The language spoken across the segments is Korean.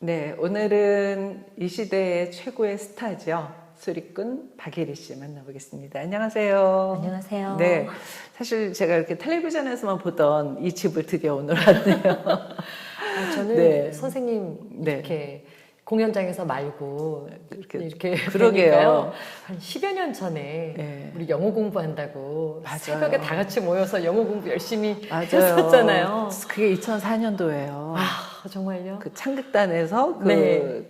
네, 오늘은 이 시대의 최고의 스타죠. 소리꾼 박예리 씨 만나보겠습니다. 안녕하세요. 안녕하세요. 네, 사실 제가 이렇게 텔레비전에서만 보던 이 집을 드디어 오늘 왔네요. 저는 네. 선생님 네. 이렇게 공연장에서 말고 이렇게 그러게요. 뵈니까요. 한 10여 년 전에 네. 우리 영어 공부한다고 맞아요. 새벽에 다 같이 모여서 영어 공부 열심히 맞아요. 했었잖아요. 그게 2004년도예요. 아, 정말요? 그 창극단에서 네.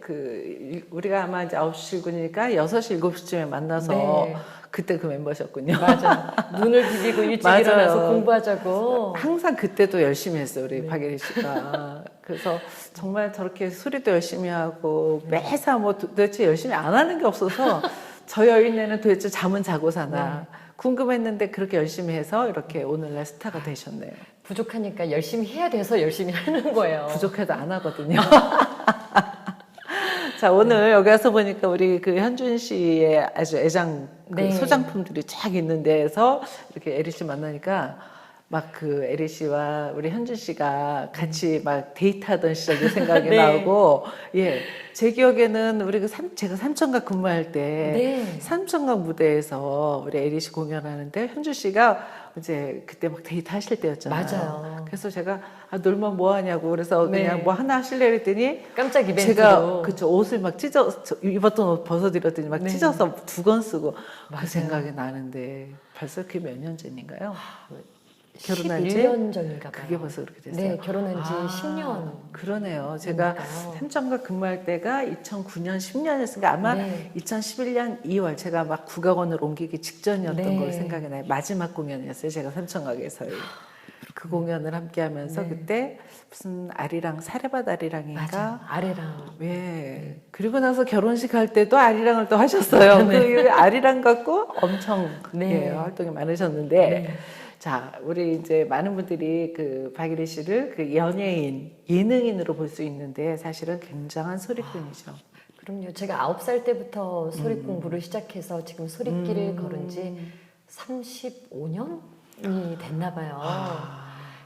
우리가 아마 이제 9시 출근이니까 6시, 7시쯤에 만나서 네. 그때 그 멤버셨군요. 맞아. 눈을 비비고 일찍 맞아요. 일어나서 공부하자고. 항상 그때도 열심히 했어요, 우리 네. 박예리 씨가. 그래서 정말 저렇게 소리도 열심히 하고 매사 뭐 도대체 열심히 안 하는 게 없어서 저 여인네는 도대체 잠은 자고 사나 궁금했는데 그렇게 열심히 해서 이렇게 오늘날 스타가 되셨네요. 부족하니까 열심히 해야 돼서 열심히 하는 거예요. 부족해도 안 하거든요. 자, 오늘 여기 와서 보니까 우리 그 현준 씨의 아주 애장 그 네. 소장품들이 쫙 있는 데에서 이렇게 에리 씨 만나니까 막 그 에리 씨와 우리 현준 씨가 같이 막 데이트하던 시절이 생각이 네. 나고, 예. 제 기억에는 우리 제가 삼천각 근무할 때 네. 삼천각 무대에서 우리 에리 씨 공연하는데 현준 씨가 이제 그때 막 데이트 하실 때였잖아요. 맞아요. 그래서 제가 놀면 뭐 하냐고 그래서 그냥 네. 뭐 하나 하실래 그랬더니 깜짝 이벤트로. 제가 그쵸 옷을 막 입었던 옷 벗어드렸더니 막 네. 찢어서 두 권 쓰고 맞아요. 그 생각이 나는데 벌써 그게 몇 년 전인가요? 결혼한 지 11년 전인가 봐요. 그게 벌써 그렇게 됐어요. 네, 결혼한 지 10년. 그러네요. 제가 그러니까요. 삼천각 근무할 때가 2009년 10년이었으니까 아마 네. 2011년 2월 제가 막 국악원을 옮기기 직전이었던 네. 걸로 생각이 나요. 마지막 공연이었어요. 제가 삼천각에서의 그 공연을 함께 하면서 네. 그때 무슨 아리랑 사레밭 아리랑인가 맞아. 아래랑. 예. 그리고 나서 결혼식 할 때도 아리랑을 또 하셨어요. 네. 그 아리랑 갖고 엄청 네. 예, 활동이 많으셨는데, 네. 자, 우리 이제 많은 분들이 그 박예리 씨를 그 연예인, 예능인으로 볼 수 있는데 사실은 굉장한 소리꾼이죠. 그럼요. 제가 9살 때부터 소리 공부를 시작해서 지금 소리길을 걸은 지 35년이 됐나 봐요.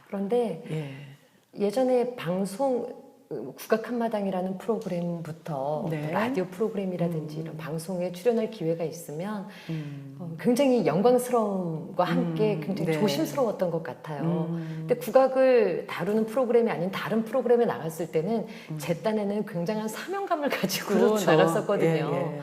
그런데 예. 예전에 방송 국악 한마당이라는 프로그램부터 네. 또 라디오 프로그램이라든지 이런 방송에 출연할 기회가 있으면 굉장히 영광스러움과 함께 굉장히 네. 조심스러웠던 것 같아요. 근데 국악을 다루는 프로그램이 아닌 다른 프로그램에 나갔을 때는 제 딴에는 굉장한 사명감을 가지고 그렇죠. 나갔었거든요. 예, 예.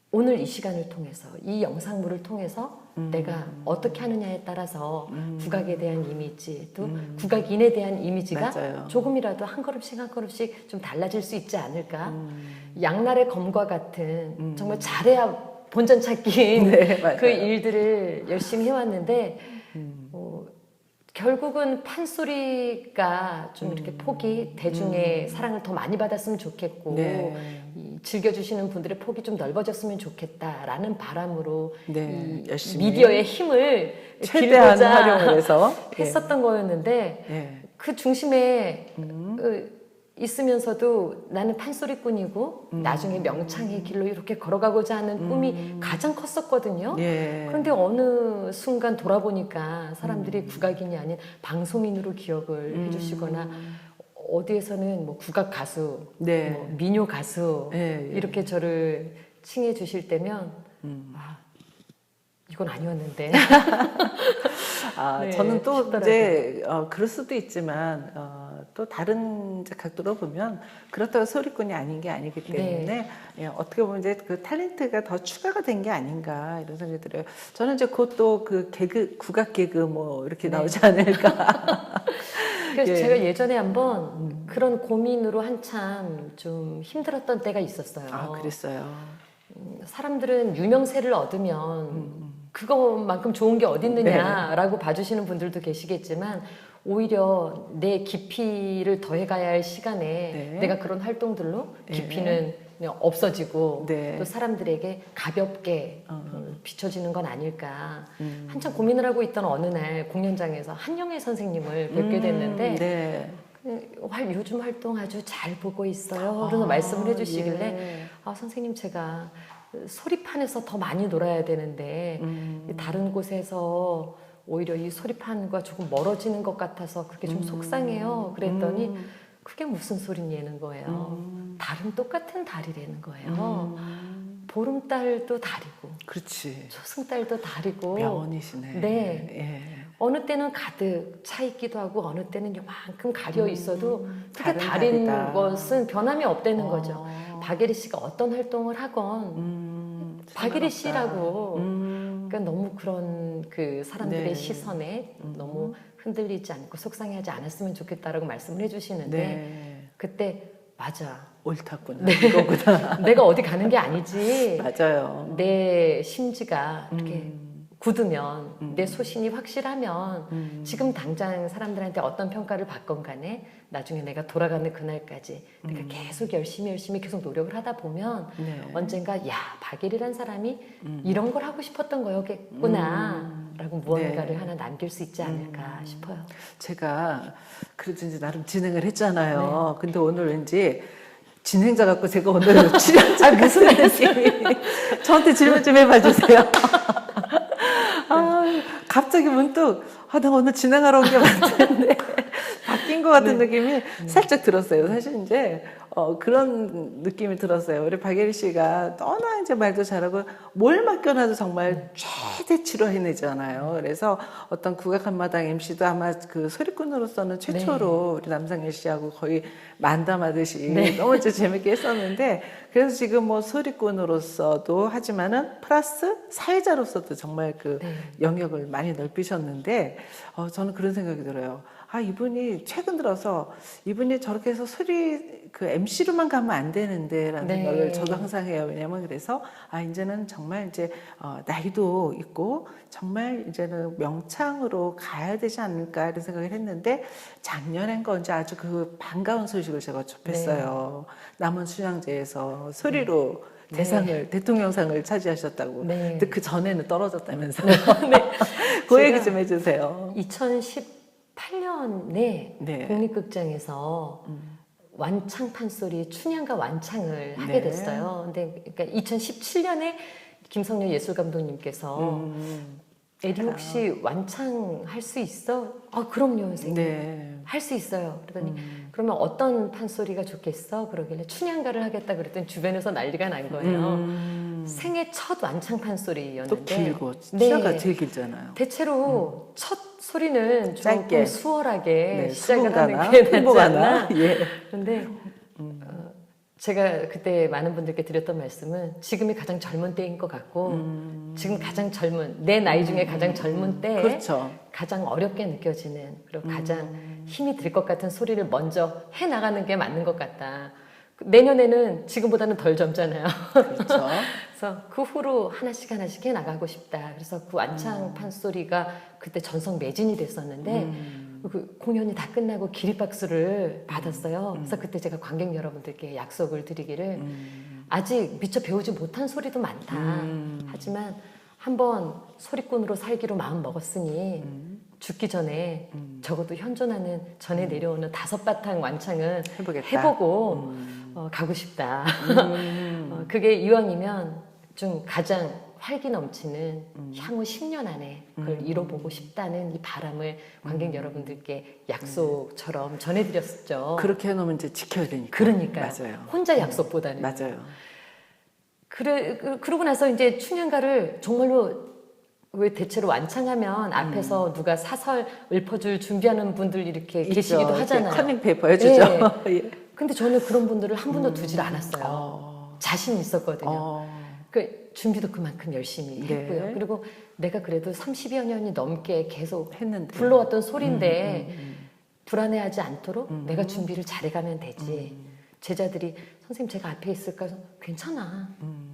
오늘 이 시간을 통해서 이 영상물을 통해서 내가 어떻게 하느냐에 따라서 국악에 대한 이미지 또 국악인에 대한 이미지가 맞아요. 조금이라도 한 걸음씩 한 걸음씩 좀 달라질 수 있지 않을까. 양날의 검과 같은 정말 잘해야 본전 찾기인 네, 맞아요. 그 일들을 열심히 해왔는데 결국은 판소리가 좀 이렇게 폭이 대중의 사랑을 더 많이 받았으면 좋겠고 네. 즐겨주시는 분들의 폭이 좀 넓어졌으면 좋겠다라는 바람으로 네, 이 열심히 미디어의 힘을 최대한 길고자 활용을 해서 했었던 거였는데 예. 그 중심에 있으면서도 나는 판소리꾼이고 나중에 명창의 길로 이렇게 걸어가고자 하는 꿈이 가장 컸었거든요. 예. 그런데 어느 순간 돌아보니까 사람들이 국악인이 아닌 방송인으로 기억을 해주시거나 어디에서는 뭐 국악 가수, 네. 뭐 민요 가수 예, 예. 이렇게 저를 칭해 주실 때면 이건 아니었는데. 네, 저는 또 싶더라고요. 이제 그럴 수도 있지만 또 다른 이제 각도로 보면 그렇다고 소리꾼이 아닌 게 아니기 때문에 네. 예, 어떻게 보면 이제 그 탤런트가 더 추가가 된 게 아닌가 이런 생각이 들어요. 저는 이제 곧 또 그 국악 개그 뭐 이렇게 네. 나오지 않을까. 그래서 예. 제가 예전에 한번 그런 고민으로 한참 좀 힘들었던 때가 있었어요. 그랬어요. 사람들은 유명세를 얻으면 그것만큼 좋은 게 어딨느냐라고 봐주시는 분들도 계시겠지만 오히려 내 깊이를 더해가야 할 시간에 네. 내가 그런 활동들로 네. 깊이는 그냥 없어지고 네. 또 사람들에게 가볍게 비춰지는 건 아닐까. 한참 고민을 하고 있던 어느 날 공연장에서 한영애 선생님을 뵙게 됐는데 네. 요즘 활동 아주 잘 보고 있어요. 그래서 말씀을 해주시길래 예. 선생님 제가 소리판에서 더 많이 놀아야 되는데 다른 곳에서 오히려 이 소리판과 조금 멀어지는 것 같아서 그게 좀 속상해요. 그랬더니 그게 무슨 소리냐는 거예요. 달은 똑같은 달이라는 거예요. 보름달도 달이고 그렇지. 초승달도 달이고 명언이시네. 네. 예. 어느 때는 가득 차 있기도 하고 어느 때는 요만큼 가려 있어도 그게 다른 달인 달이다. 것은 변함이 없다는 거죠. 박예리 씨가 어떤 활동을 하건 박예리 씨라고 그러니까 너무 그런 그 사람들의 네. 시선에 너무 흔들리지 않고 속상해하지 않았으면 좋겠다라고 말씀을 해주시는데 네. 그때 맞아. 옳다구나. 이거구나. 내가 어디 가는 게 아니지. 맞아요. 내 심지가 이렇게 굳으면 내 소신이 확실하면 지금 당장 사람들한테 어떤 평가를 받건 간에 나중에 내가 돌아가는 그날까지 내가 계속 열심히 계속 노력을 하다 보면 네. 언젠가 야 박예리란 사람이 이런 걸 하고 싶었던 거였겠구나 라고 무언가를 네. 하나 남길 수 있지 않을까 싶어요. 제가 그래도 이제 나름 진행을 했잖아요. 근데 오늘 왠지 진행자 갖고 제가 오늘 출연자 무슨 느낌이 저한테 질문 좀 해봐 주세요. 아, 갑자기 문득 내가 오늘 진행하러 온 게 맞는데 바뀐 것 같은 느낌이 살짝 들었어요. 사실 이제 그런 느낌이 들었어요. 우리 박예리 씨가 너나 이제 말도 잘하고 뭘 맡겨놔도 정말 최대치로 해내잖아요. 그래서 어떤 국악 한마당 MC도 아마 그 소리꾼으로서는 최초로 우리 남상열 씨하고 거의 만담하듯이 너무 이제 재밌게 했었는데 그래서 지금 뭐 소리꾼으로서도 하지만은 플러스 사회자로서도 정말 그 영역을 많이 넓히셨는데 저는 그런 생각이 들어요. 이분이 최근 들어서 이분이 저렇게 해서 소리 그 MC로만 가면 안 되는데 라는 생각을 저도 항상 해요. 왜냐면 그래서 이제는 정말 이제 나이도 있고 정말 이제는 명창으로 가야 되지 않을까 이런 생각을 했는데 작년엔 이제 아주 그 반가운 소식을 제가 접했어요. 남원 수양제에서 소리로 대상을 대통령상을 차지하셨다고. 근데 그 전에는 떨어졌다면서요. 그 얘기 좀 해주세요. 2018년에 국립극장에서 완창 판소리 춘향과 완창을 하게 됐어요. 근데 그러니까 2017년에 김성렬 예술감독님께서 에리 혹시 완창할 수 있어? 그럼요 선생님. 할 수 있어요. 그러더니 그러면 어떤 판소리가 좋겠어? 그러길래 춘향가를 하겠다 그랬더니 주변에서 난리가 난 거예요. 생애 첫 완창 판소리였는데 또 길고 춘향가 제일 길잖아요. 대체로 첫 소리는 짧게 조금 수월하게 시작을 수분가나, 하는 게 낫지 흥분가나. 않나? 그런데 제가 그때 많은 분들께 드렸던 말씀은 지금이 가장 젊은 때인 것 같고 지금 가장 젊은 내 나이 중에 가장 젊은 때에 그렇죠. 가장 어렵게 느껴지는 그리고 가장 힘이 들 것 같은 소리를 먼저 해나가는 게 맞는 것 같다. 내년에는 지금보다는 덜 젊잖아요. 그렇죠. 그래서 그 후로 하나씩 해나가고 싶다. 그래서 그 완창 판소리가 그때 전성 매진이 됐었는데 그 공연이 다 끝나고 기립박수를 받았어요. 그래서 그때 제가 관객 여러분들께 약속을 드리기를 아직 미처 배우지 못한 소리도 많다. 하지만 한번 소리꾼으로 살기로 마음 먹었으니 죽기 전에 적어도 현존하는 전에 내려오는 5바탕 완창은 해보고 가고 싶다. 그게 이왕이면 좀 가장 활기 넘치는 향후 10년 안에 그걸 이뤄보고 싶다는 이 바람을 관객 여러분들께 약속처럼 전해드렸었죠. 그렇게 해놓으면 이제 지켜야 되니까. 그러니까요. 맞아요. 혼자 약속보다는. 맞아요. 그러고 나서 이제 춘향가를 정말로 왜 대체로 완창하면 앞에서 누가 사설 읊어줄 준비하는 분들 이렇게 있죠. 계시기도 하잖아요. 커닝 페이퍼 해주죠. 예. 근데 저는 그런 분들을 한 분도 두질 않았어요. 자신 있었거든요. 그 준비도 그만큼 열심히 했고요. 그리고 내가 그래도 30여 년이 넘게 계속 했는데 불러왔던 소리인데 불안해하지 않도록 내가 준비를 잘해가면 되지. 제자들이 선생님 제가 앞에 있을까? 괜찮아.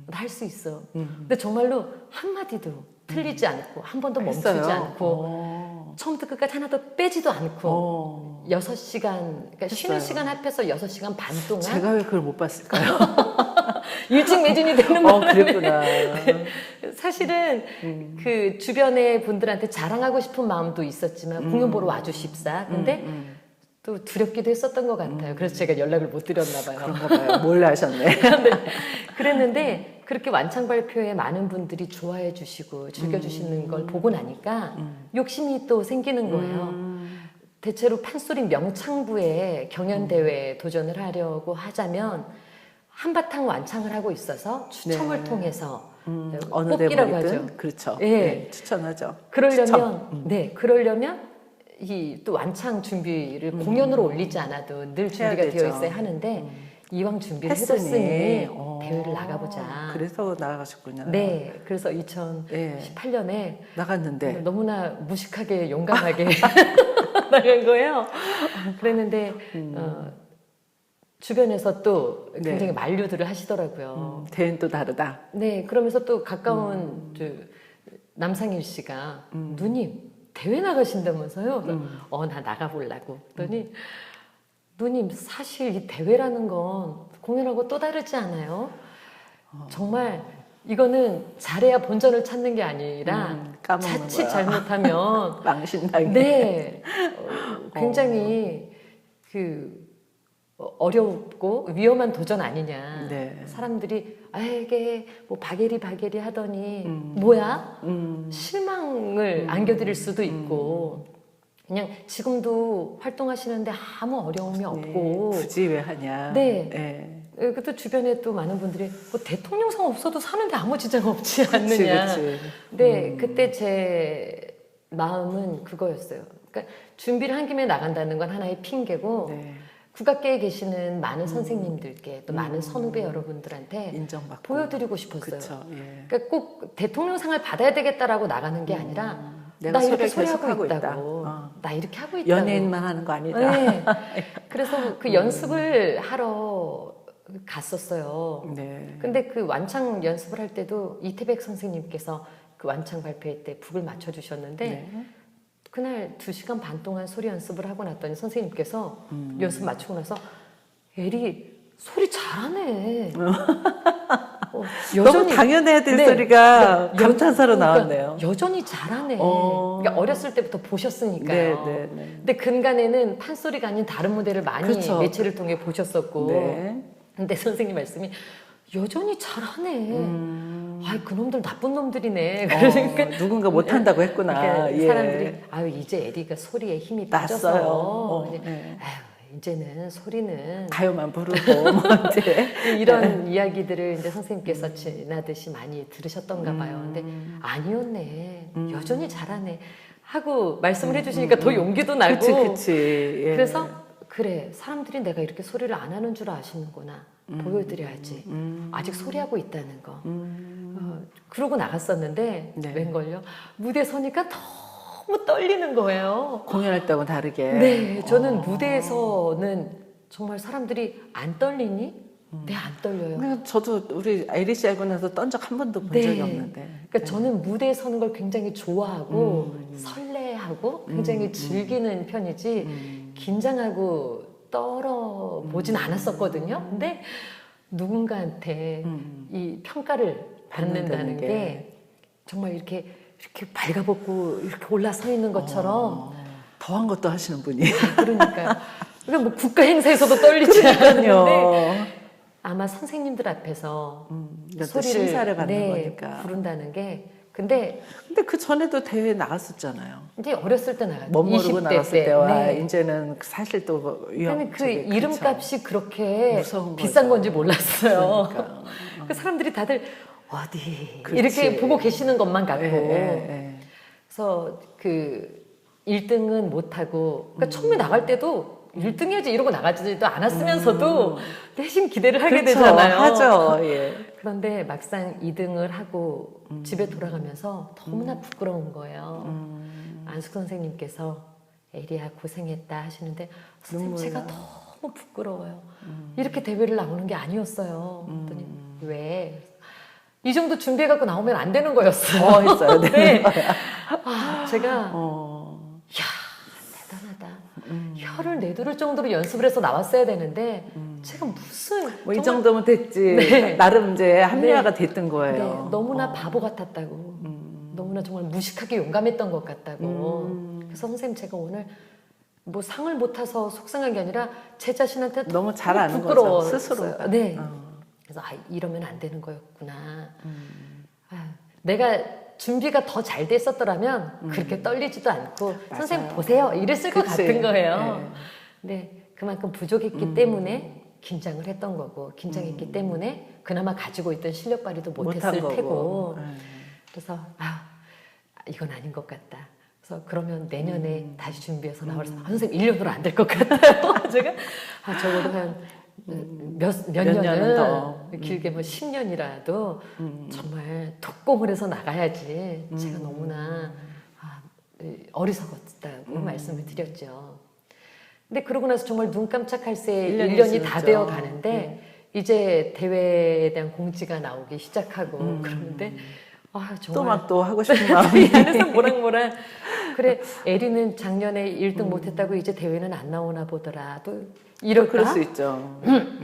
나 할 수 있어. 근데 정말로 한마디도 틀리지 않고 한 번도 멈추지 않고 처음부터 끝까지 하나도 빼지도 않고 6시간 그러니까 쉬는 시간 합해서 6시간 반 동안 제가 왜 그걸 못 봤을까요? 일직매진이 되는 바람에 그랬구나. 사실은 그 주변의 분들한테 자랑하고 싶은 마음도 있었지만 공연 보러 와주십사. 근데 또 두렵기도 했었던 것 같아요. 그래서 제가 연락을 못 드렸나 봐요. 그런가 봐요. 몰래 하셨네. 그랬는데 그렇게 완창 발표에 많은 분들이 좋아해 주시고 즐겨주시는 걸 보고 나니까 욕심이 또 생기는 거예요. 대체로 판소리 명창부에 경연대회에 도전을 하려고 하자면 한바탕 완창을 하고 있어서 추첨을 네. 통해서 어느 뽑기라고 대목이든 하죠. 그렇죠. 예. 네, 추천하죠. 그러려면 추첨. 그러려면 이 또 완창 준비를 공연으로 올리지 않아도 늘 준비가 되죠. 되어 있어야 하는데 이왕 준비를 했으니. 해뒀으니 대회를 나가보자. 그래서 나가셨군요. 네, 그래서 예. 2018년에 나갔는데 너무나 무식하게 용감하게 나간 거예요. 그랬는데 주변에서 또 굉장히 네. 만류들을 하시더라고요. 대회는 또 다르다. 네, 그러면서 또 가까운 남상일 씨가 누님 대회 나가신다면서요? 그래서 나 나가보려고. 그랬더니 누님 사실 이 대회라는 건 공연하고 또 다르지 않아요? 정말 이거는 잘해야 본전을 찾는 게 아니라 까먹는 자칫 거야. 잘못하면 망신나게. 네, 굉장히 어렵고 위험한 도전 아니냐. 네. 사람들이 이게 뭐 바게리 하더니 뭐야? 실망을 안겨드릴 수도 있고 그냥 지금도 활동하시는데 아무 어려움이 없고 굳이 왜 하냐. 네. 그것도 주변에 또 많은 분들이 뭐 대통령상 없어도 사는데 아무 지장 없지 않느냐. 그치. 네, 그때 제 마음은 그거였어요. 그러니까 준비를 한 김에 나간다는 건 하나의 핑계고 네. 국악계에 계시는 많은 선생님들께 또 많은 선후배 여러분들한테 인정받고. 보여드리고 싶었어요. 그쵸. 예. 그러니까 꼭 대통령상을 받아야 되겠다라고 나가는 게 아니라 내가 나 이렇게 소리를 소리하고 계속 있다고. 하고 있다. 나 이렇게 하고 있다고. 연예인만 하는 거 아니다. 네. 그래서 그 연습을 하러 갔었어요. 네. 근데 그 완창 연습을 할 때도 이태백 선생님께서 그 완창 발표회 때 북을 맞춰주셨는데 네. 그날 2시간 반 동안 소리 연습을 하고 났더니 선생님께서 연습 마치고 나서 에리 소리 잘하네. 너무 당연해야 될 네. 소리가 네. 감탄사로 그러니까 나왔네요. 여전히 잘하네. 어. 그러니까 어렸을 때부터 보셨으니까요. 네. 근데 근간에는 판소리가 아닌 다른 무대를 많이 그렇죠. 매체를 통해 보셨었고 네. 근데 선생님 말씀이 여전히 잘하네. 아이 그놈들 나쁜 놈들이네. 그러니까 누군가 못한다고 했구나. 그러니까 예. 사람들이 이제 에리가 소리에 힘이 났어요. 빠져서 네. 이제는 소리는 가요만 부르고 뭐 이제 이런 이야기들을 이제 선생님께서 지나듯이 많이 들으셨던가 봐요. 근데 아니었네. 여전히 잘하네. 하고 말씀을 해주시니까 더 용기도 나고. 그치. 예. 그래서 그래 사람들이 내가 이렇게 소리를 안 하는 줄 아시는구나. 보여드려야지. 아직 소리하고 있다는 거. 그러고 나갔었는데 네. 웬걸요? 무대 서니까 너무 떨리는 거예요. 공연할 때하고 다르게. 네, 저는 무대에서는 정말 사람들이 안 떨리니? 네, 안 떨려요. 그러니까 저도 우리 아이리 씨 알고 나서 떤 적 한 번도 본 적이 없는데. 그러니까 저는 무대에 서는 걸 굉장히 좋아하고 설레하고 굉장히 즐기는 편이지 긴장하고 떨어보진 않았었거든요. 근데 누군가한테 이 평가를 받는다는 게 정말 이렇게 발가벗고 이렇게 올라서 있는 것처럼 더한 것도 하시는 분이. 그러니까요. 그러니까 뭐 국가 행사에서도 떨리지 않는데 아마 선생님들 앞에서 소리를 심사를 받는 거니까. 부른다는 게 근데 그 전에도 대회 나갔었잖아요. 이제 어렸을 때 나갔죠. 멋모르고 20대 나갔을 때. 때와 네. 이제는 사실 또 위험. 그 이름값이 그렇게 무서운 비싼 거죠. 건지 몰랐어요. 그러니까. 그 사람들이 다들 어디 그렇지. 이렇게 보고 계시는 것만 같고 예. 그래서 그 1등은 못하고 그러니까 처음에 나갈 때도 1등 해야지 이러고 나가지도 않았으면서도 대신 기대를 하게 그렇죠. 되잖아요. 하죠. 예. 그런데 막상 2등을 하고 집에 돌아가면서 너무나 부끄러운 거예요. 안숙 선생님께서 에리야 고생했다 하시는데 선생님 제가 너무 부끄러워요. 이렇게 대회를 나오는 게 아니었어요. 그랬더니 왜? 이 정도 준비해갖고 나오면 안 되는 거였어요. 했어요. 네. 제가 이야 대단하다. 혀를 내두를 정도로 연습을 해서 나왔어야 되는데 제가 무슨 뭐 이 정말 정도면 됐지. 네. 나름 이제 합리화가 됐던 거예요. 네, 너무나 바보 같았다고. 너무나 정말 무식하게 용감했던 것 같다고. 그래서 선생님 제가 오늘 뭐 상을 못 타서 속상한 게 아니라 제 자신한테 너무 잘 아는 거죠. 부끄러웠어요. 스스로가. 네. 그래서 이러면 안 되는 거였구나. 내가 준비가 더 잘 됐었더라면 그렇게 떨리지도 않고 선생님 맞아요. 보세요 이랬을 것 그치. 같은 거예요. 네. 근데 그만큼 부족했기 때문에 긴장을 했던 거고 긴장했기 때문에 그나마 가지고 있던 실력 발휘도 못했을 못한 테고 거고. 그래서 이건 아닌 것 같다. 그래서 그러면 내년에 다시 준비해서 나와서 선생님 1년으로 안 될 것 같아요. 제가 적어도 한 몇 년은 년은 더. 길게 뭐 10년이라도 정말 특공을 해서 나가야지 제가 너무나 어리석었다고 말씀을 드렸죠. 근데 그러고 나서 정말 눈 깜짝할 새에 1년이 다 지났죠. 되어 가는데 이제 대회에 대한 공지가 나오기 시작하고 그러는데 또 정말 막 또 하고 싶은 마음이. 이 안에서 모락모락 그래 에리는 작년에 1등 못했다고 이제 대회는 안 나오나 보더라 또 이럴까? 그럴 수 있죠.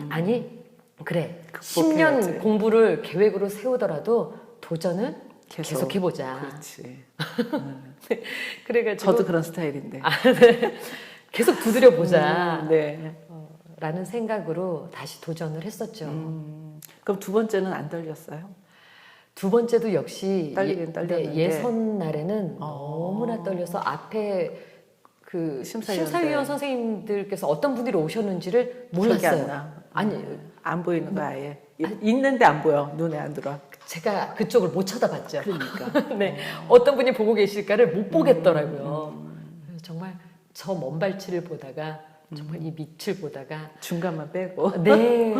아니 그래 극복해야지. 10년 공부를 계획으로 세우더라도 도전은 계속 해보자. 그렇지. 그래가지고 저도 그런 스타일인데. 계속 두드려 보자. 네. 라는 생각으로 다시 도전을 했었죠. 그럼 두 번째는 안 떨렸어요? 두 번째도 역시 떨리긴 떨렸는데. 예선 날에는 너무나 떨려서 앞에 그 심사위원 선생님들께서 어떤 분들이 오셨는지를 기억이 몰랐어요. 안 나. 아니 안 보이는 거 아예. 있는데 안 보여. 눈에 안 들어. 제가 그쪽을 못 쳐다봤죠. 그러니까. 네, 어떤 분이 보고 계실까를 못 보겠더라고요. 정말 저 먼 발치를 보다가 정말 이 밑을 보다가 중간만 빼고. 네,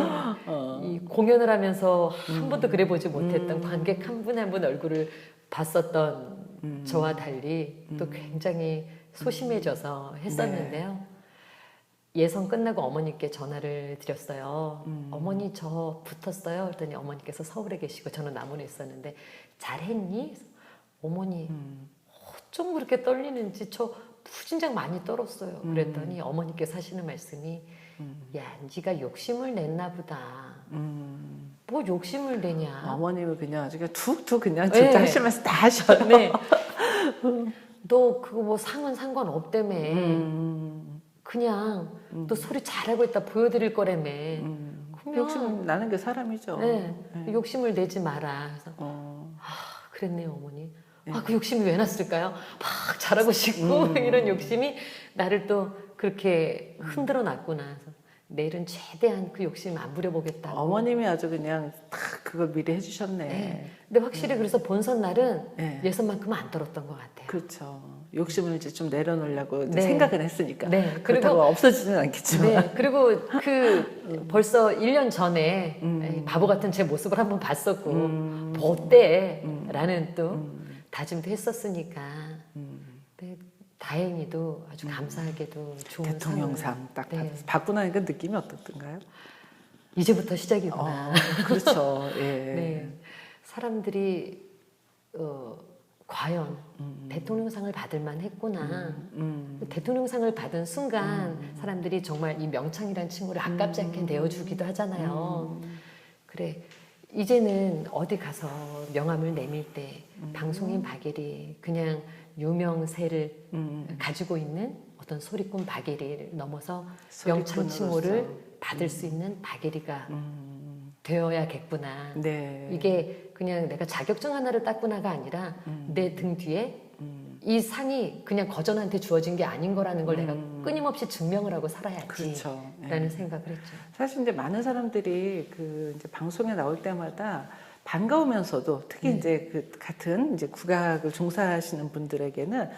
이 공연을 하면서 한 번도 그래 보지 못했던 관객 한 분 한 분 얼굴을 봤었던 저와 달리 또 굉장히 소심해져서 했었는데요. 예선 끝나고 어머니께 전화를 드렸어요. 어머니 저 붙었어요. 그랬더니 어머니께서 서울에 계시고 저는 남원에 있었는데 잘했니? 어머니 어쩜 그렇게 떨리는지 저 부진장 많이 떨었어요. 그랬더니 어머니께서 하시는 말씀이 야, 네가 욕심을 냈나 보다. 뭐 욕심을 내냐. 어머님은 그냥 아주 툭툭 그냥 네. 진짜 하시면서 다 하셔요. 네. 너 그거 뭐 상은 상관없다며. 그냥 또 소리 잘하고 있다 보여드릴 거라며. 그러면 욕심 나는 게 사람이죠. 네, 욕심을 내지 마라. 그래서 그랬네요 어머니. 그 욕심이 왜 났을까요? 막 잘하고 싶고 이런 욕심이 나를 또 그렇게 흔들어 놨구나. 그래서 내일은 최대한 그 욕심 안 부려보겠다고. 어머님이 아주 그냥 딱 그걸 미리 해주셨네. 네. 근데 확실히 그래서 본선 날은 네. 예선만큼은 안 떨었던 것 같아요. 그렇죠. 욕심을 이제 좀 내려놓으려고 이제 네. 생각은 했으니까. 네. 그렇다고 없어지지는 않겠지만. 네, 그리고 벌써 1년 전에 에이, 바보 같은 제 모습을 한번 봤었고, 뭐 어때? 라는 또 다짐도 했었으니까. 네, 다행히도 아주 감사하게도 좋은 대통령상 상을, 딱 네. 받고 나니까 느낌이 어떻던가요? 이제부터 시작이구나. 그렇죠. 예. 네, 사람들이 과연 대통령상을 받을 만했구나. 대통령상을 받은 순간 사람들이 정말 이 명창이라는 친구를 아깝지 않게 내어주기도 하잖아요. 그래 이제는 어디 가서 명함을 내밀 때 방송인 박예리 그냥 유명세를 가지고 있는 어떤 소리꾼 박예리를 넘어서 명창 칭호를 받을 수 있는 박예리가 되어야겠구나. 네. 이게 그냥 내가 자격증 하나를 땄구나가 아니라 내 등 뒤에 이 상이 그냥 거전한테 주어진 게 아닌 거라는 걸 내가 끊임없이 증명을 하고 살아야지. 그렇죠. 라는 생각을 했죠. 사실 이제 많은 사람들이 그 이제 방송에 나올 때마다 반가우면서도 특히 이제 그 같은 이제 국악을 종사하시는 분들에게는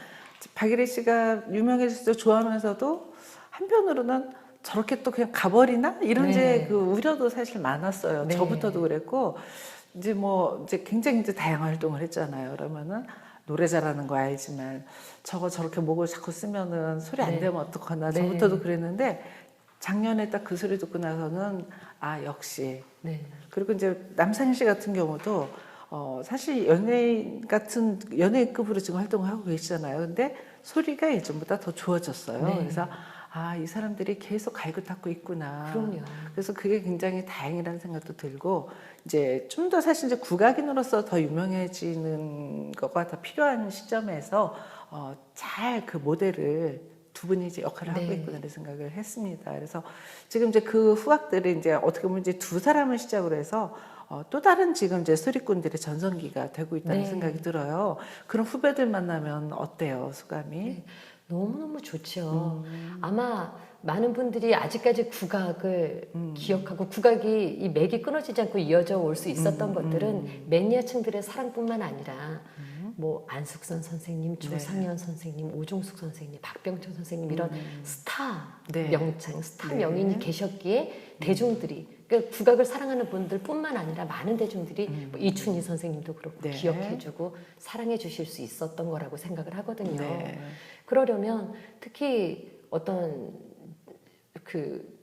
박예리 씨가 유명해져서 좋아하면서도 한편으로는 저렇게 또 그냥 가버리나 이런 네. 이제 그 우려도 사실 많았어요. 네. 저부터도 그랬고 이제 뭐 이제 굉장히 이제 다양한 활동을 했잖아요. 그러면은 노래 잘하는 거 알지만 저거 저렇게 목을 자꾸 쓰면은 소리 안 네. 되면 어떡하나 네. 저부터도 그랬는데 작년에 딱 그 소리 듣고 나서는 아 역시 네. 그리고 이제 남상희 씨 같은 경우도 사실 연예인 같은 연예인급으로 지금 활동을 하고 계시잖아요. 근데 소리가 예전보다 더 좋아졌어요. 네. 그래서 아, 이 사람들이 계속 갈고 닦고 있구나. 그럼요. 그래서 그게 굉장히 다행이라는 생각도 들고 이제 좀 더 사실 이제 국악인으로서 더 유명해지는 거가 더 필요한 시점에서 잘 그 모델을 두 분이 이제 역할을 하고 네. 있구나 이런 생각을 했습니다. 그래서 지금 이제 그 후학들이 이제 어떻게 보면 이제 두 사람을 시작으로 해서 또 다른 지금 이제 소리꾼들의 전성기가 되고 있다는 네. 생각이 들어요. 그런 후배들 만나면 어때요, 소감이? 네, 너무너무 좋죠. 아마 많은 분들이 아직까지 국악을 기억하고 국악이 이 맥이 끊어지지 않고 이어져 올 수 있었던 것들은 매니아층들의 사랑뿐만 아니라 뭐 안숙선 선생님, 조상현 선생님, 오종숙 선생님, 박병철 선생님 이런 스타 네. 명창, 스타 네. 명인이 계셨기에 대중들이 그러니까 국악을 사랑하는 분들뿐만 아니라 많은 대중들이 뭐 이춘희 선생님도 그렇고 네. 기억해주고 사랑해 주실 수 있었던 거라고 생각을 하거든요. 네. 그러려면 특히 어떤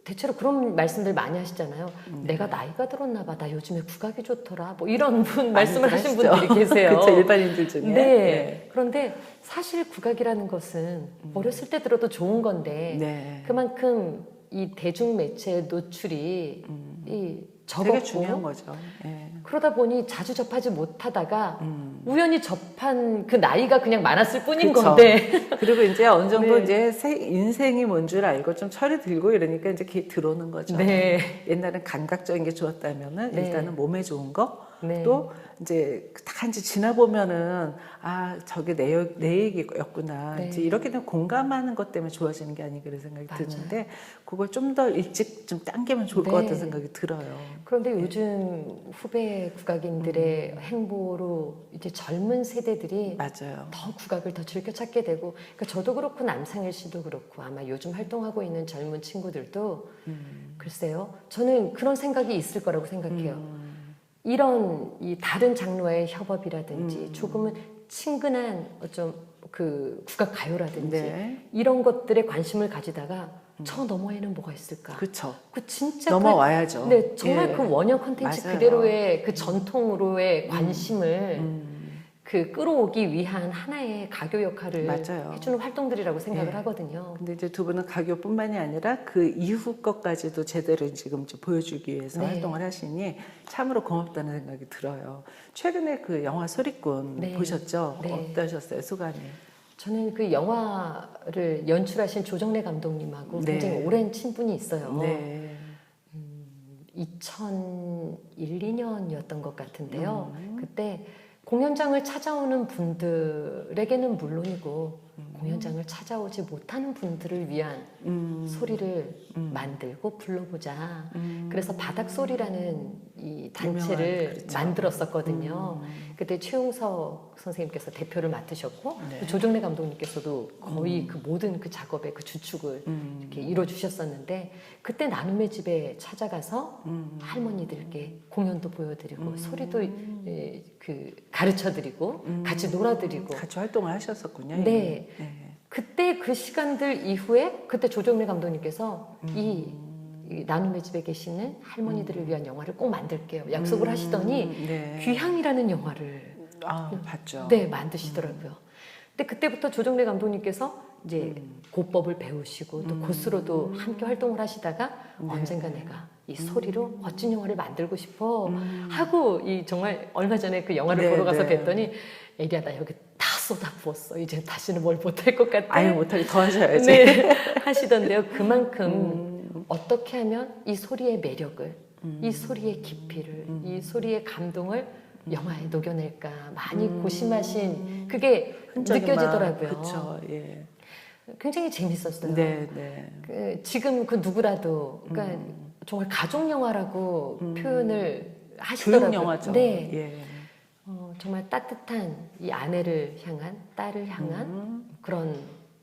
대체로 그런 말씀들 많이 하시잖아요. 내가 나이가 들었나 봐. 나 요즘에 국악이 좋더라. 뭐 이런 분 말씀을 하신 분들이 계세요. 그렇죠. 일반인들 중에. 네. 그런데 사실 국악이라는 것은 어렸을 때 들어도 좋은 건데 네. 그만큼 이 대중 매체 노출이 이 적었고 되게 중요한 거죠. 예. 그러다 보니 자주 접하지 못하다가 우연히 접한 그 나이가 그냥 많았을 뿐인 그쵸. 건데 그리고 이제 어느 정도 네. 이제 인생이 뭔 줄 알고 좀 철이 들고 이러니까 이제 들어오는 거죠. 네. 옛날엔 감각적인 게 좋았다면은 네. 일단은 몸에 좋은 거, 네. 또 이제 다 이제 지나보면은 저게 내 얘기였구나. 네. 이제 이렇게 되면 공감하는 것 때문에 좋아지는 게 아닌가 그런 생각이 맞아요. 드는데 그걸 좀 더 일찍 좀 당기면 좋을 것 네. 같다는 생각이 들어요. 그런데 요즘 후배 국악인들의 행보로 이제 젊은 세대들이 맞아요. 더 국악을 더 즐겨 찾게 되고 그러니까 저도 그렇고 남상일 씨도 그렇고 아마 요즘 활동하고 있는 젊은 친구들도 글쎄요 저는 그런 생각이 있을 거라고 생각해요. 이런 이 다른 장르와의 협업이라든지 조금은 친근한 그 국악 가요라든지 네. 이런 것들에 관심을 가지다가 저 너머에는 뭐가 있을까? 그렇죠. 그 진짜 넘어와야죠. 네, 정말 예. 그 원형 콘텐츠 맞아요. 그대로의 그 전통으로의 관심을 그 끌어오기 위한 하나의 가교 역할을 맞아요. 해주는 활동들이라고 생각을 예. 하거든요. 근데 이제 두 분은 가교뿐만이 아니라 그 이후 것까지도 제대로 지금 이제 보여주기 위해서 네. 활동을 하시니 참으로 고맙다는 생각이 들어요. 최근에 그 영화 소리꾼 네. 보셨죠? 네. 어떠셨어요, 소감이? 저는 그 영화를 연출하신 조정래 감독님하고 네. 굉장히 오랜 친분이 있어요. 네. 2001, 2년이었던 것 같은데요. 그때 공연장을 찾아오는 분들에게는 물론이고 공연장을 찾아오지 못하는 분들을 위한 소리를 만들고 불러보자. 그래서 바닥소리라는 이 단체를 유명한, 그렇죠. 만들었었거든요. 그때 최용석 선생님께서 대표를 맡으셨고 네. 조정래 감독님께서도 거의 그 모든 그 작업의 그 주축을 이렇게 이뤄주셨었는데 그때 나눔의 집에 찾아가서 할머니들께 공연도 보여드리고 소리도 그 가르쳐드리고 같이 놀아드리고 같이 활동을 하셨었군요. 네. 네. 그때 그 시간들 이후에 그때 조정래 감독님께서 이 나눔의 집에 계시는 할머니들을 위한 영화를 꼭 만들게요. 약속을 하시더니 네. 귀향이라는 영화를 봤죠. 네, 만드시더라고요. 근데 그때부터 조정래 감독님께서 이제 고법을 배우시고 또 고수로도 함께 활동을 하시다가 언젠가 내가 이 소리로 멋진 영화를 만들고 싶어 하고 이 정말 얼마 전에 그 영화를 네, 보러 가서 네. 뵀더니 애리야 나 여기 다 쏟아부었어. 이제 다시는 뭘 못할 것 같아. 아예 못하게 더 하셔야지. 네, 하시던데요. 그만큼 어떻게 하면 이 소리의 매력을, 이 소리의 깊이를, 이 소리의 감동을 영화에 녹여낼까 많이 고심하신 그게 느껴지더라고요. 그렇죠. 예. 굉장히 재밌었어요. 네, 네. 지금 그 누구라도 그러니까 정말 가족 영화라고 표현을 하시더라고요. 교육 영화죠. 네. 예. 정말 따뜻한 이 아내를 향한 딸을 향한 그런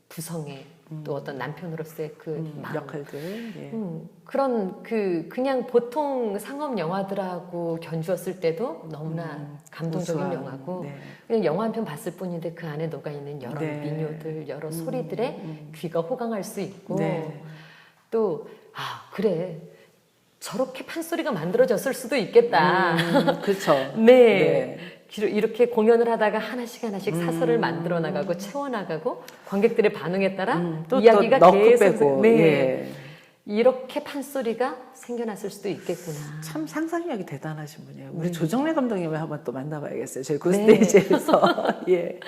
부성의 또 어떤 남편으로서의 그 마음. 역할들. 예. 그런 그냥 보통 상업 영화들하고 견주었을 때도 너무나 감동적인 우수한, 영화고 네. 그냥 영화 한 편 봤을 뿐인데 그 안에 녹아 있는 여러 네. 민요들, 여러 소리들에 귀가 호강할 수 있고 네. 또 그래 저렇게 판소리가 만들어졌을 수도 있겠다. 그렇죠. 네. 이렇게 공연을 하다가 하나씩 사설을 만들어 나가고 채워 나가고 관객들의 반응에 따라 이야기가 넣고 계속 빼고. 네. 예. 이렇게 판소리가 생겨났을 수도 있겠구나. 참 상상력이 대단하신 분이에요. 네. 우리 조정래 감독님을 한번 또 만나봐야겠어요. 저희 네. 굿스테이지에서. 예.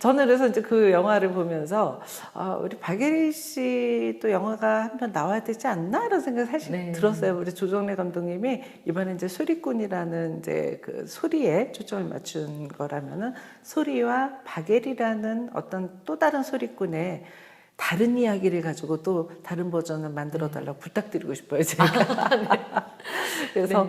저는 그래서 이제 그 영화를 보면서 우리 박예리 씨도 영화가 한 편 나와야 되지 않나 이런 생각 사실 네. 들었어요. 우리 조정래 감독님이 이번에 이제 소리꾼이라는 이제 그 소리에 초점을 맞춘 거라면은 소리와 박예리라는 어떤 또 다른 소리꾼의 다른 이야기를 가지고 또 다른 버전을 만들어 달라고 부탁드리고 싶어요, 제가. 그래서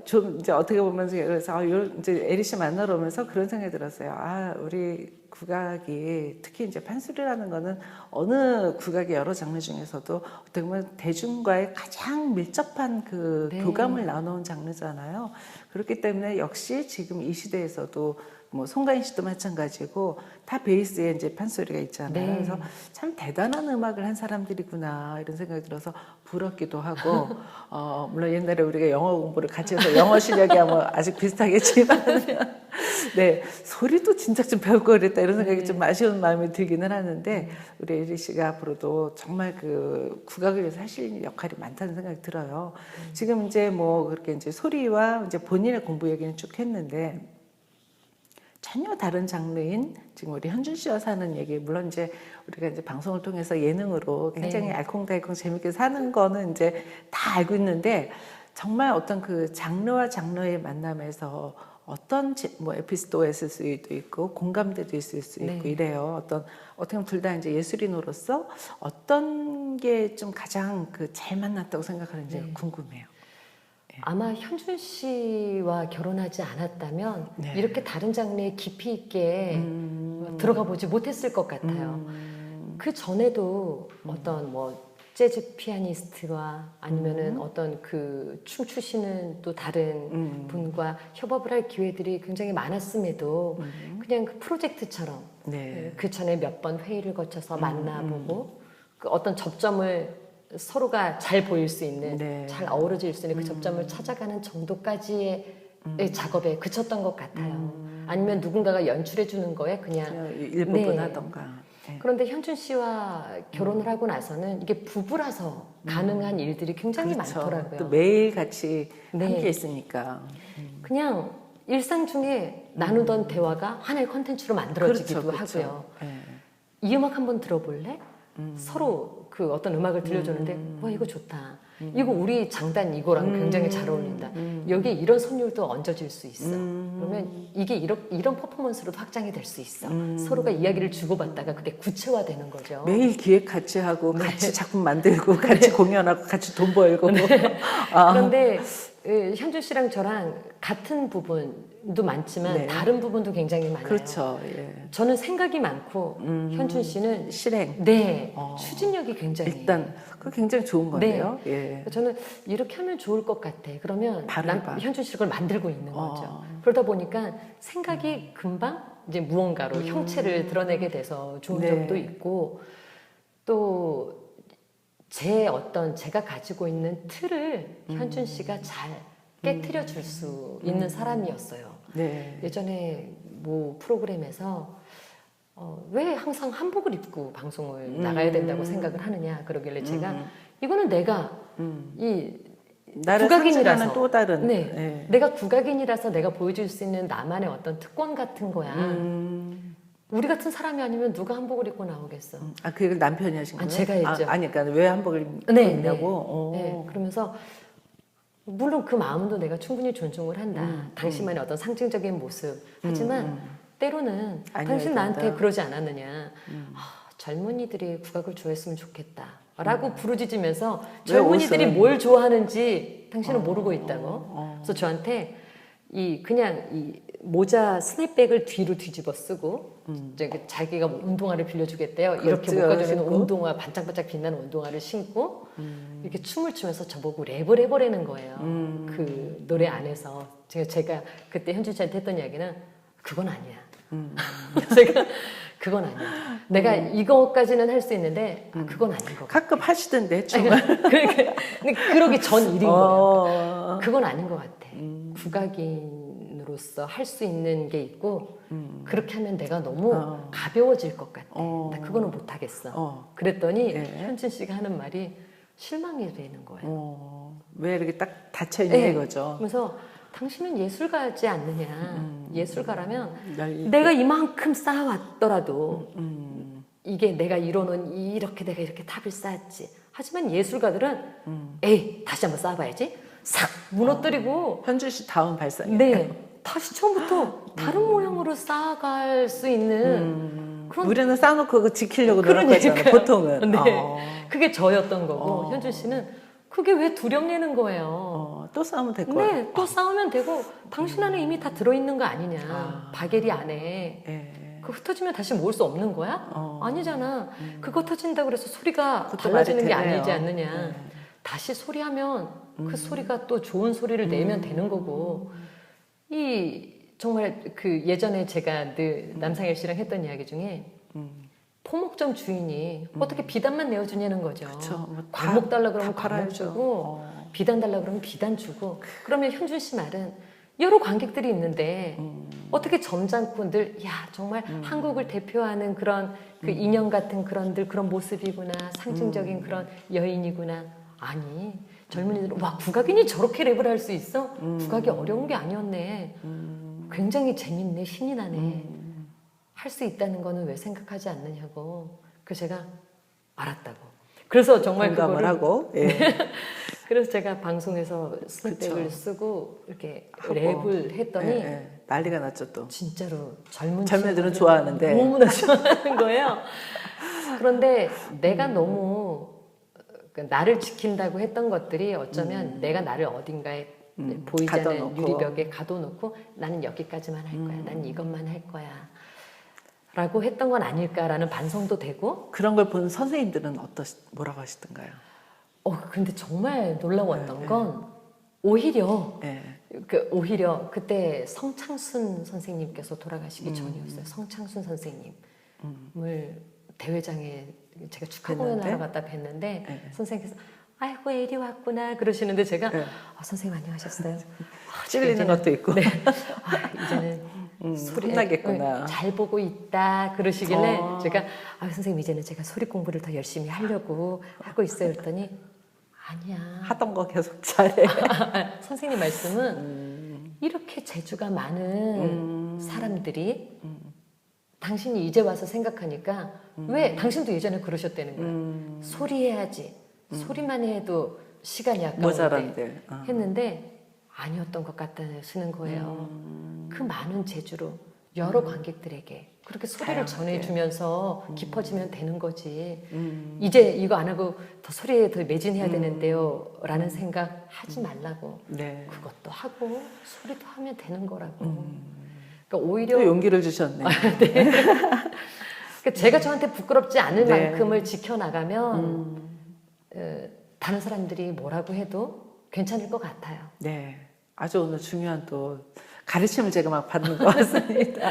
좀 이제 어떻게 보면 그래서 이제 에리 씨 만나러 오면서 그런 생각이 들었어요. 우리 국악이 특히 이제 판소리라는 거는 어느 국악의 여러 장르 중에서도 어떻게 보면 대중과의 가장 밀접한 그 교감을 나누는 장르잖아요. 그렇기 때문에 역시 지금 이 시대에서도 뭐 송가인 씨도 마찬가지고 다 베이스에 이제 판소리가 있잖아요. 그래서 참 대단한 음악을 한 사람들이구나 이런 생각이 들어서 부럽기도 하고 물론 옛날에 우리가 영어 공부를 같이 해서 영어 실력이 뭐 아직 비슷하겠지만 네 소리도 진짜 좀 배울 걸 그랬다 이런 생각이 좀 아쉬운 마음이 들기는 하는데 우리 에리 씨가 앞으로도 정말 그 국악을 위해서 하실 역할이 많다는 생각이 들어요. 지금 이제 뭐 그렇게 이제 소리와 이제 본인의 공부 얘기는 쭉 했는데. 전혀 다른 장르인 지금 우리 현준 씨와 사는 얘기 물론 이제 우리가 이제 방송을 통해서 예능으로 굉장히 알콩달콩 재밌게 사는 거는 이제 다 알고 있는데 정말 어떤 그 장르와 장르의 만남에서 어떤 뭐 에피소드가 있을 수도 있고 공감대도 있을 수 있고 이래요. 어떻게 보면 둘 다 이제 예술인으로서 어떤 게 좀 가장 그 잘 만났다고 생각하는지 궁금해요. 아마 현준 씨와 결혼하지 않았다면 이렇게 다른 장르에 깊이 있게 들어가 보지 못했을 것 같아요. 그 전에도 어떤 뭐 재즈 피아니스트와 아니면은 어떤 그 춤추시는 또 다른 분과 협업을 할 기회들이 굉장히 많았음에도 그냥 그 프로젝트처럼 그 전에 몇 번 회의를 거쳐서 만나보고 그 어떤 접점을 서로가 잘 보일 수 있는 잘 어우러질 수 있는 그 접점을 찾아가는 정도까지의 작업에 그쳤던 것 같아요. 아니면 누군가가 연출해 주는 거에 그냥 일부분 하던가. 그런데 현준 씨와 결혼을 하고 나서는 이게 부부라서 가능한 일들이 굉장히 많더라고요. 또 매일 같이 함께 있으니까. 그냥 일상 중에 나누던 대화가 하나의 컨텐츠로 만들어지기도 하고요. 이 음악 한번 들어볼래? 서로 그 어떤 음악을 들려주는데 와 이거 좋다. 이거 우리 장단 이거랑 굉장히 잘 어울린다. 여기에 이런 선율도 얹어질 수 있어. 그러면 이게 이런 퍼포먼스로도 확장이 될 수 있어. 서로가 이야기를 주고받다가 그게 구체화되는 거죠. 매일 기획 같이 하고 같이 작품 만들고 같이 공연하고 같이 돈 벌고. 그런데 현준 씨랑 저랑 같은 부분도 많지만 다른 부분도 굉장히 많아요. 그렇죠. 저는 생각이 많고 현준 씨는 실행. 추진력이 굉장히 일단 그 굉장히 좋은 건데요. 저는 이렇게 하면 좋을 것 같아. 그러면 난 현준 씨가 그걸 만들고 있는 거죠. 그러다 보니까 생각이 금방 이제 무언가로 형체를 드러내게 돼서 좋은 점도 있고 또 제가 가지고 있는 틀을 현준 씨가 잘 깨트려 줄 수 있는 사람이었어요. 예전에 뭐 프로그램에서 왜 항상 한복을 입고 방송을 나가야 된다고 생각을 하느냐 그러길래 제가 이거는 내가 이 나를 국악인이라서 상징하는 또 다른 내가 국악인이라서 내가 보여줄 수 있는 나만의 어떤 특권 같은 거야. 우리 같은 사람이 아니면 누가 한복을 입고 나오겠어? 그 얘기를 남편이 하신 거예요? 제가 했죠. 그러니까 왜 한복을 입고 있냐고? 그러면서 물론 그 마음도 내가 충분히 존중을 한다. 당신만의 어떤 상징적인 모습. 하지만 때로는 당신 나한테 그러지 않았느냐. 젊은이들이 국악을 좋아했으면 좋겠다. 라고 부르짖으면서 젊은이들이 뭘 좋아하는지 당신은 모르고 있다고. 그래서 저한테 그냥 이 모자 스냅백을 뒤로 뒤집어 쓰고 이제 자기가 운동화를 빌려주겠대요. 이렇게 못 가져오는 운동화 반짝반짝 빛나는 운동화를 신고 이렇게 춤을 추면서 저보고 랩을 해버리는 거예요. 그 노래 안에서 제가 그때 현준 씨한테 했던 이야기는 그건 아니야. 제가 그건 아니야. 내가 이거까지는 할 수 있는데 그건 아닌 것 같아. 가끔 하시던데 정말. 그러기 전 일인 거예요. 그건 아닌 것 같아. 국악인으로서 할 수 있는 게 있고 그렇게 하면 내가 너무 가벼워질 것 같아. 나 그거는 못 하겠어. 그랬더니 현진 씨가 하는 말이 실망이 되는 거예요. 왜 이렇게 딱 닫혀 있는 거죠? 그래서 당신은 예술가지 않느냐. 예술가라면 날 내가 이만큼 쌓아왔더라도 이게 내가 이뤄놓은 이렇게 내가 이렇게 탑을 쌓았지. 하지만 예술가들은 에이 다시 한번 쌓아봐야지. 싹 무너뜨리고 현준 씨 다음 발상이에요. 네 다시 처음부터 다른 모양으로 쌓아갈 수 있는 그런 우리는 쌓아놓고 그거 지키려고 노력하잖아요. 보통은. 네. 그게 저였던 거고 현준 씨는 그게 왜 두렵냐는 거예요. 또 싸우면 될 거예요. 네, 또 싸우면 되고 당신 안에 이미 다 들어있는 거 아니냐. 바게리 안에. 예. 그거 흩어지면 다시 모을 수 없는 거야? 아니잖아. 그거 터진다고 그래서 소리가 그것도 달라지는 게 말이 되네요. 아니지 않느냐. 다시 소리하면 그 소리가 또 좋은 소리를 내면 되는 거고. 이 정말 그 예전에 제가 늘 남상열 씨랑 했던 이야기 중에 포목점 주인이 어떻게 비단만 내어주냐는 거죠. 그쵸. 뭐 과목 달라 그러면 다 과목 팔아야죠. 주고 비단 달라 그러면 비단 주고 그러면 현준 씨 말은 여러 관객들이 있는데 어떻게 점잖고 늘 야 정말 한국을 대표하는 그런 그 인형 같은 그런 모습이구나 상징적인 그런 여인이구나 아니 젊은이들은 와 국악인이 저렇게 랩을 할 수 있어 국악이 어려운 게 아니었네 굉장히 재밌네 신이 나네 할 수 있다는 거는 왜 생각하지 않느냐고 그래서 제가 알았다고 그래서 정말 공감을 그거를 하고 예. 그래서 제가 방송에서 스냅백을 그쵸. 쓰고 이렇게 하고. 랩을 했더니 예, 예. 난리가 났죠 또. 진짜로 젊은 젊은이들은 친구들은 좋아하는데. 너무나 좋아하는 거예요. 그런데 내가 너무 나를 지킨다고 했던 것들이 어쩌면 내가 나를 어딘가에 보이지 않는 가둬놓고. 유리벽에 가둬놓고 나는 여기까지만 할 거야. 난 이것만 할 거야. 라고 했던 건 아닐까라는 반성도 되고 그런 걸 본 선생님들은 뭐라고 하시던가요? 근데 정말 놀라웠던 건 오히려 예. 오히려 그때 성창순 선생님께서 돌아가시기 전이었어요. 성창순 선생님을 대회장에 제가 축하 공연하러 갔다 뵀는데 네. 선생님께서 아이고 애리 왔구나 그러시는데 제가 네. 선생님 안녕하셨어요. 찔리는 것도 있고. 네. 이제는 혼나겠구나. 잘 보고 있다 그러시길래 제가 선생님 이제는 제가 소리 공부를 더 열심히 하려고 하고 있어요. 그랬더니 아니야. 하던 거 계속 잘해. 선생님 말씀은 이렇게 재주가 많은 사람들이 당신이 이제 와서 생각하니까 왜 당신도 예전에 그러셨다는 거야. 소리해야지. 소리만 해도 시간이 아까운데 모자란데. 했는데 아니었던 것 같다시는 거예요. 그 많은 재주로 여러 관객들에게 그렇게 소리를 전해주면서 깊어지면 되는 거지. 이제 이거 안 하고 더 소리에 더 매진해야 되는데요 라는 생각 하지 말라고. 네. 그것도 하고 소리도 하면 되는 거라고. 그러니까 또 오히려 용기를 주셨네. 네. 그러니까 제가 저한테 부끄럽지 않을 네. 만큼을 지켜나가면 다른 사람들이 뭐라고 해도 괜찮을 것 같아요. 네. 아주 오늘 중요한 또 가르침을 제가 막 받는 것 같습니다.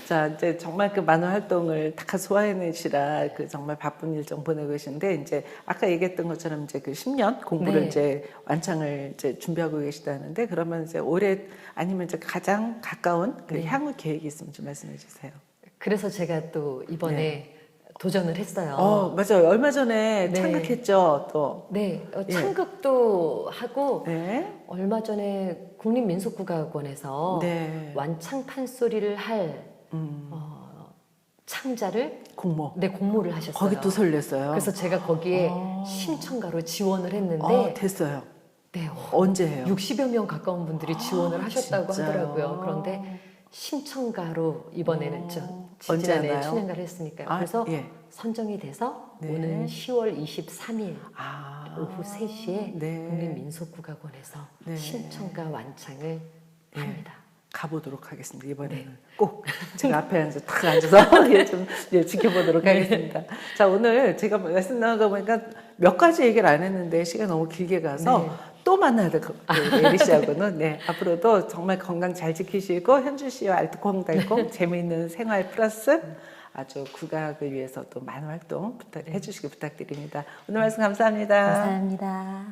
자, 이제 정말 그 많은 활동을 다 소화해내시라 그 정말 바쁜 일정 보내고 계신데, 이제 아까 얘기했던 것처럼 이제 그 10년 공부를 네. 이제 완창을 이제 준비하고 계시다는데, 그러면 이제 올해 아니면 이제 가장 가까운 그 네. 향후 계획이 있으면 좀 말씀해 주세요. 그래서 제가 또 이번에 도전을 했어요. 맞아요. 얼마 전에 네. 창극했죠, 또. 네, 창극도 하고 네. 얼마 전에 국립민속국악원에서 네. 완창 판소리를 할 창자를 공모. 네 공모를 하셨어요. 거기 또 설렜어요. 그래서 제가 거기에 신청가로 지원을 했는데 됐어요. 네, 언제 해요? 60여 명 가까운 분들이 지원을 하셨다고 진짜요? 하더라고요. 그런데 신청가로 이번에는 언제 지난해 하나요? 춘향가를 했으니까요. 아, 그래서 예. 선정이 돼서 네. 오는 10월 23일 오후 3시에 네. 국립민속국악원에서 네. 신청가 완창을 합니다. 가보도록 하겠습니다. 이번에는 네. 꼭 제가 앞에 앉아서 탁 앉아서 지켜보도록 하겠습니다. 자, 오늘 제가 말씀 나누다 보니까 몇 가지 얘기를 안 했는데 시간 너무 길게 가서 네. 또 만나야 될 것 같아요. 예리 씨하고는. 네, 앞으로도 정말 건강 잘 지키시고 현주 씨와 알콩달콩 재미있는 생활 플러스 아주 국악을 위해서 또 많은 활동 해주시기 부탁드립니다. 오늘 말씀 감사합니다. 감사합니다.